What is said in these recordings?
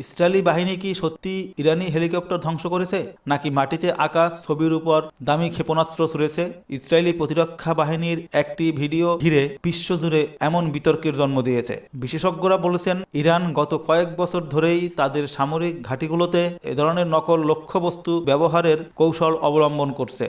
Israeli বাহিনী কি সত্যি ইরানি হেলিকপ্টার ধ্বংস করেছে, নাকি মাটিতে আঁকা ছবির উপর দামি ক্ষেপণাস্ত্র ছুড়েছে? ইসরায়েলি প্রতিরক্ষা বাহিনীর একটি ভিডিও ঘিরে বিশ্বজুড়ে এমন বিতর্কের জন্ম দিয়েছে। বিশেষজ্ঞরা বলেছেন, ইরান গত কয়েক বছর ধরেই তাদের সামরিক ঘাঁটিগুলোতে এ ধরনের নকল লক্ষ্যবস্তু ব্যবহারের কৌশল অবলম্বন করছে।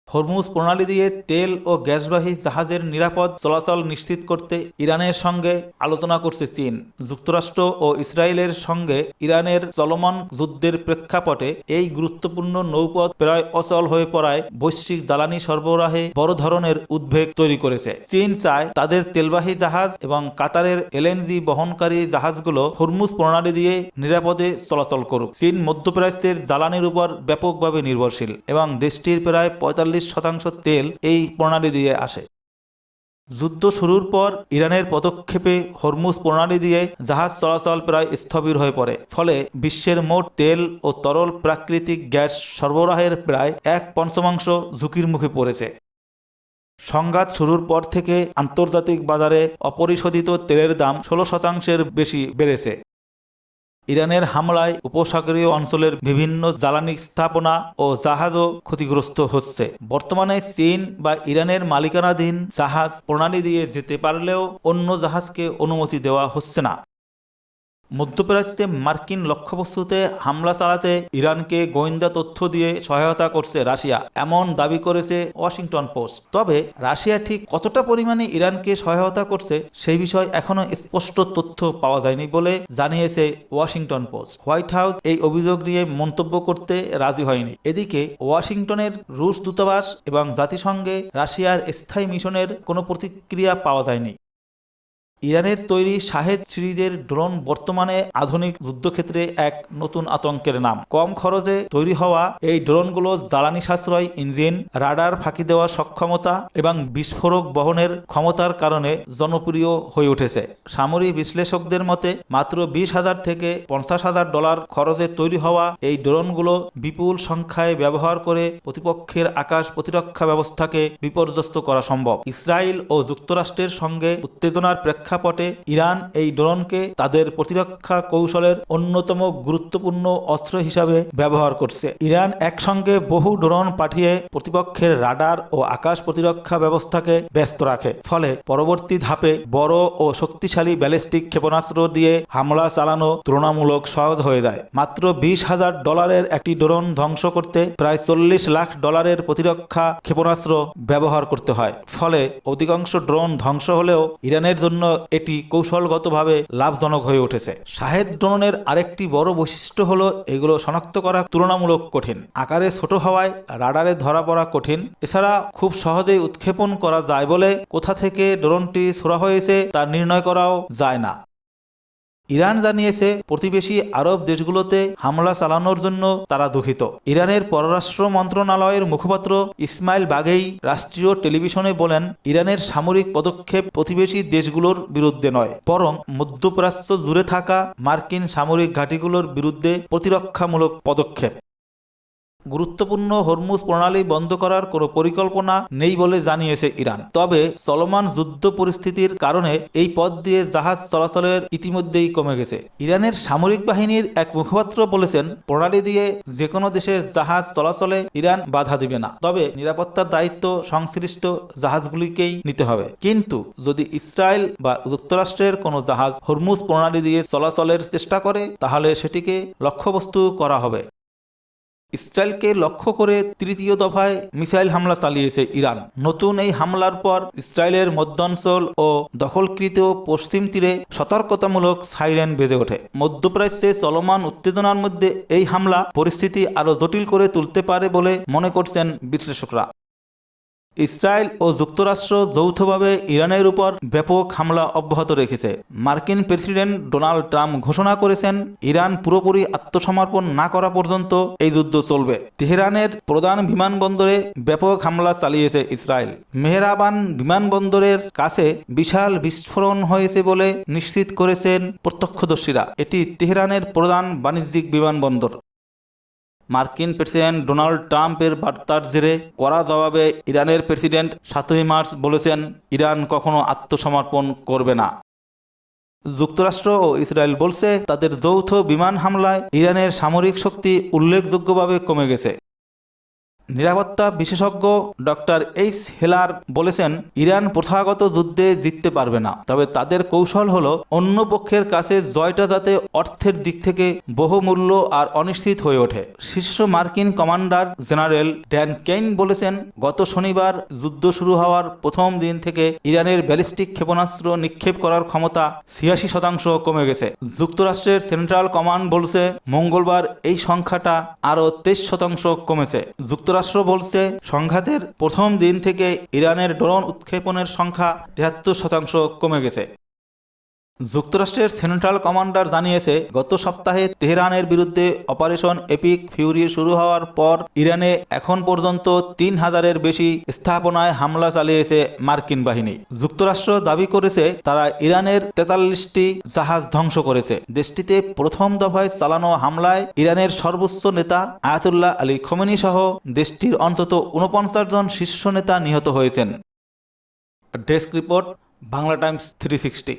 হরমুজ প্রণালী দিয়ে তেল ও গ্যাসবাহী জাহাজের নিরাপদ চলাচল নিশ্চিত করতে ইরানের সঙ্গে আলোচনা করছে চীন। যুক্তরাষ্ট্র ও ইসরায়েলের সঙ্গে ইরানের চলমান যুদ্ধের প্রেক্ষাপটে এই গুরুত্বপূর্ণ নৌপথ প্রায় অচল হয়ে পড়ায় বৈশ্বিক জ্বালানি সরবরাহে বড় ধরনের উদ্বেগ তৈরি করেছে। চীন চায় তাদের তেলবাহী জাহাজ এবং কাতারের এলএনজি বহনকারী জাহাজগুলো হরমুজ প্রণালী দিয়ে নিরাপদে চলাচল করুক। চীন মধ্যপ্রাচ্যের জ্বালানির উপর ব্যাপকভাবে নির্ভরশীল এবং দেশটির প্রায় 45% তেল এই প্রণালী দিয়ে আসে। যুদ্ধ শুরুর পর ইরানের পদক্ষেপে হরমুজ প্রণালী দিয়ে জাহাজ চলাচল প্রায় স্থবির হয়ে পড়ে। ফলে বিশ্বের মোট তেল ও তরল প্রাকৃতিক গ্যাস সরবরাহের প্রায় 1/5 ঝুঁকির মুখে পড়েছে। সংঘাত শুরুর পর থেকে আন্তর্জাতিক বাজারে অপরিশোধিত তেলের দাম 16% বেশি বেড়েছে। ইরানের হামলায় উপসাগরীয় অঞ্চলের বিভিন্ন জ্বালানি স্থাপনা ও জাহাজও ক্ষতিগ্রস্ত হচ্ছে। বর্তমানে চীন বা ইরানের মালিকানাধীন জাহাজ প্রণালী দিয়ে যেতে পারলেও অন্য জাহাজকে অনুমতি দেওয়া হচ্ছে না। মধ্যপ্রাচ্যে মার্কিন লক্ষ্যবস্তুতে হামলা চালাতে ইরানকে গোয়েন্দা তথ্য দিয়ে সহায়তা করছে রাশিয়া, এমন দাবি করেছে ওয়াশিংটন পোস্ট। তবে রাশিয়া ঠিক কতটা পরিমাণে ইরানকে সহায়তা করছে সেই বিষয়ে এখনো স্পষ্ট তথ্য পাওয়া যায়নি বলে জানিয়েছে ওয়াশিংটন পোস্ট। হোয়াইট হাউস এই অভিযোগ নিয়ে মন্তব্য করতে রাজি হয়নি। এদিকে ওয়াশিংটনের রুশ দূতাবাস এবং জাতিসংঘে রাশিয়ার স্থায়ী মিশনের কোনো প্রতিক্রিয়া পাওয়া যায়নি। ইরানের তৈরি শাহেদ সিরিজের ড্রোন বর্তমানে আধুনিক যুদ্ধক্ষেত্রে এক নতুন আতঙ্কের নাম। কম খরচে তৈরি হওয়া এই ড্রোনগুলো জ্বালানি সাশ্রয় ইঞ্জিন, রাডার ফাঁকি দেওয়ার সক্ষমতা এবং বিস্ফোরক বহনের ক্ষমতার কারণে জনপ্রিয় হয়ে উঠেছে। সামরিক বিশ্লেষকদের মতে মাত্র $20,000 থেকে $50,000 খরচে তৈরি হওয়া এই ড্রোনগুলো বিপুল সংখ্যায় ব্যবহার করে প্রতিপক্ষের আকাশ প্রতিরক্ষা ব্যবস্থাকে বিপর্যস্ত করা সম্ভব। ইসরায়েল ও যুক্তরাষ্ট্রের সঙ্গে উত্তেজনার প্রেক্ষাপটে ইরান এই ড্রোনকে তাদের প্রতিরক্ষা কৌশলের অন্যতম গুরুত্বপূর্ণ অস্ত্র হিসাবে ব্যবহার করছে। ইরান একসঙ্গে বহু ড্রোন পাঠিয়ে প্রতিপক্ষের রাডার ও আকাশ প্রতিরক্ষা ব্যবস্থাকে ব্যস্ত রাখে। ফলে পরবর্তী ধাপে বড় ও শক্তিশালী ব্যালিস্টিক ক্ষেপণাস্ত্র দিয়ে হামলা চালানো তুলনামূলক সহজ হয়ে যায়। মাত্র $20,000 একটি ড্রোন ধ্বংস করতে প্রায় $40 লাখ প্রতিরক্ষা ক্ষেপণাস্ত্র ব্যবহার করতে হয়। ফলে অধিকাংশ ড্রোন ধ্বংস হলেও ইরানের জন্য এটি কৌশলগতভাবে লাভজনক হয়ে উঠেছে। শাহেদ ড্রোনের আরেকটি বড় বৈশিষ্ট্য হলো এগুলো শনাক্ত করা তুলনামূলক কঠিন। আকারে ছোট হওয়ায় রাডারে ধরা পড়া কঠিন। এছাড়া খুব সহজেই উৎক্ষেপণ করা যায় বলে কোথা থেকে ড্রোনটি ছোড়া হয়েছে তা নির্ণয় করাও যায় না। ইরান জানিয়েছে প্রতিবেশী আরব দেশগুলোতে হামলা চালানোর জন্য তারা দুঃখিত। ইরানের পররাষ্ট্র মন্ত্রণালয়ের মুখপাত্র ইসমাইল বাঘেই রাষ্ট্রীয় টেলিভিশনে বলেন, ইরানের সামরিক পদক্ষেপ প্রতিবেশী দেশগুলোর বিরুদ্ধে নয়, বরং মধ্যপ্রাচ্য জুড়ে থাকা মার্কিন সামরিক ঘাঁটিগুলোর বিরুদ্ধে প্রতিরক্ষামূলক পদক্ষেপ। গুরুত্বপূর্ণ হরমুজ প্রণালী বন্ধ করার কোনো পরিকল্পনা নেই বলে জানিয়েছে ইরান। তবে চলমান যুদ্ধ পরিস্থিতির কারণে এই পথ দিয়ে জাহাজ চলাচলের ইতিমধ্যেই কমে গেছে। ইরানের সামরিক বাহিনীর এক মুখপাত্র বলেছেন, প্রণালী দিয়ে যে কোনো দেশের জাহাজ চলাচলে ইরান বাধা দিবে না, তবে নিরাপত্তার দায়িত্ব সংশ্লিষ্ট জাহাজগুলিকেই নিতে হবে। কিন্তু যদি ইসরায়েল বা যুক্তরাষ্ট্রের কোনো জাহাজ হরমুজ প্রণালী দিয়ে চলাচলের চেষ্টা করে তাহলে সেটিকে লক্ষ্যবস্তু করা হবে। ইসরায়েলকে লক্ষ্য করে তৃতীয় দফায় মিসাইল হামলা চালিয়েছে ইরান। নতুন এই হামলার পর ইসরায়েলের মধ্যাঞ্চল ও দখলকৃত পশ্চিম তীরে সতর্কতামূলক সাইরেন বেজে ওঠে। মধ্যপ্রাচ্যে চলমান উত্তেজনার মধ্যে এই হামলা পরিস্থিতি আরও জটিল করে তুলতে পারে বলে মনে করছেন বিশ্লেষকরা। ইসরায়েল ও যুক্তরাষ্ট্র যৌথভাবে ইরানের উপর ব্যাপক হামলা অব্যাহত রেখেছে। মার্কিন প্রেসিডেন্ট ডোনাল্ড ট্রাম্প ঘোষণা করেছেন, ইরান পুরোপুরি আত্মসমর্পণ না করা পর্যন্ত এই যুদ্ধ চলবে। তেহরানের প্রধান বিমানবন্দরে ব্যাপক হামলা চালিয়েছে ইসরায়েল। মেহরাবান বিমানবন্দরের কাছে বিশাল বিস্ফোরণ হয়েছে বলে নিশ্চিত করেছেন প্রত্যক্ষদর্শীরা। এটি তেহরানের প্রধান বাণিজ্যিক বিমানবন্দর। মার্কিন প্রেসিডেন্ট ডোনাল্ড ট্রাম্পের বার্তার জেরে কড়া জবাবে ইরানের প্রেসিডেন্ট 7 মার্চ বলেছেন, ইরান কখনো আত্মসমর্পণ করবে না। যুক্তরাষ্ট্র ও ইসরায়েল বলছে তাদের যৌথ বিমান হামলায় ইরানের সামরিক শক্তি উল্লেখযোগ্যভাবে কমে গেছে। নিরাপত্তা বিশেষজ্ঞ ডক্টর এইচ হেলার বলেছেন, ইরান প্রথাগত যুদ্ধে জিততে পারবে না, তবে তাদের কৌশল হলো অন্য পক্ষের কাছে জয়টা যাতে অর্থের দিক থেকে বহুমূল্য আর অনিশ্চিত হয়ে ওঠে। শীর্ষ মার্কিন কমান্ডার জেনারেল ড্যান কেইন বলেছেন, গত শনিবার যুদ্ধ শুরু হওয়ার প্রথম দিন থেকে ইরানের ব্যালিস্টিক ক্ষেপণাস্ত্র নিক্ষেপ করার ক্ষমতা 86% কমে গেছে। যুক্তরাষ্ট্রের সেন্ট্রাল কমান্ড বলছে মঙ্গলবার এই সংখ্যাটা আরও 23% কমেছে। যুক্তরাষ্ট্র বলছে সংঘাতের প্রথম দিন থেকে ইরানের ড্রোন উৎক্ষেপণের সংখ্যা 73% কমে গেছে। যুক্তরাষ্ট্রের সেন্ট্রাল কমান্ডার জানিয়েছে, গত সপ্তাহে তেহরানের বিরুদ্ধে অপারেশন এপিক ফিউরি শুরু হওয়ার পর ইরানে এখন পর্যন্ত 3000-এর বেশি স্থাপনায় হামলা চালিয়েছে মার্কিন বাহিনী। যুক্তরাষ্ট্র দাবি করেছে তারা ইরানের 43টি জাহাজ ধ্বংস করেছে। দেশটিতে প্রথম দফায় চালানো হামলায় ইরানের সর্বোচ্চ নেতা আয়াতুল্লাহ আলী খোমেনি সহ দেশটির অন্তত 49 জন শীর্ষ নেতা নিহত হয়েছেন। Desk report, Bangla Times 360।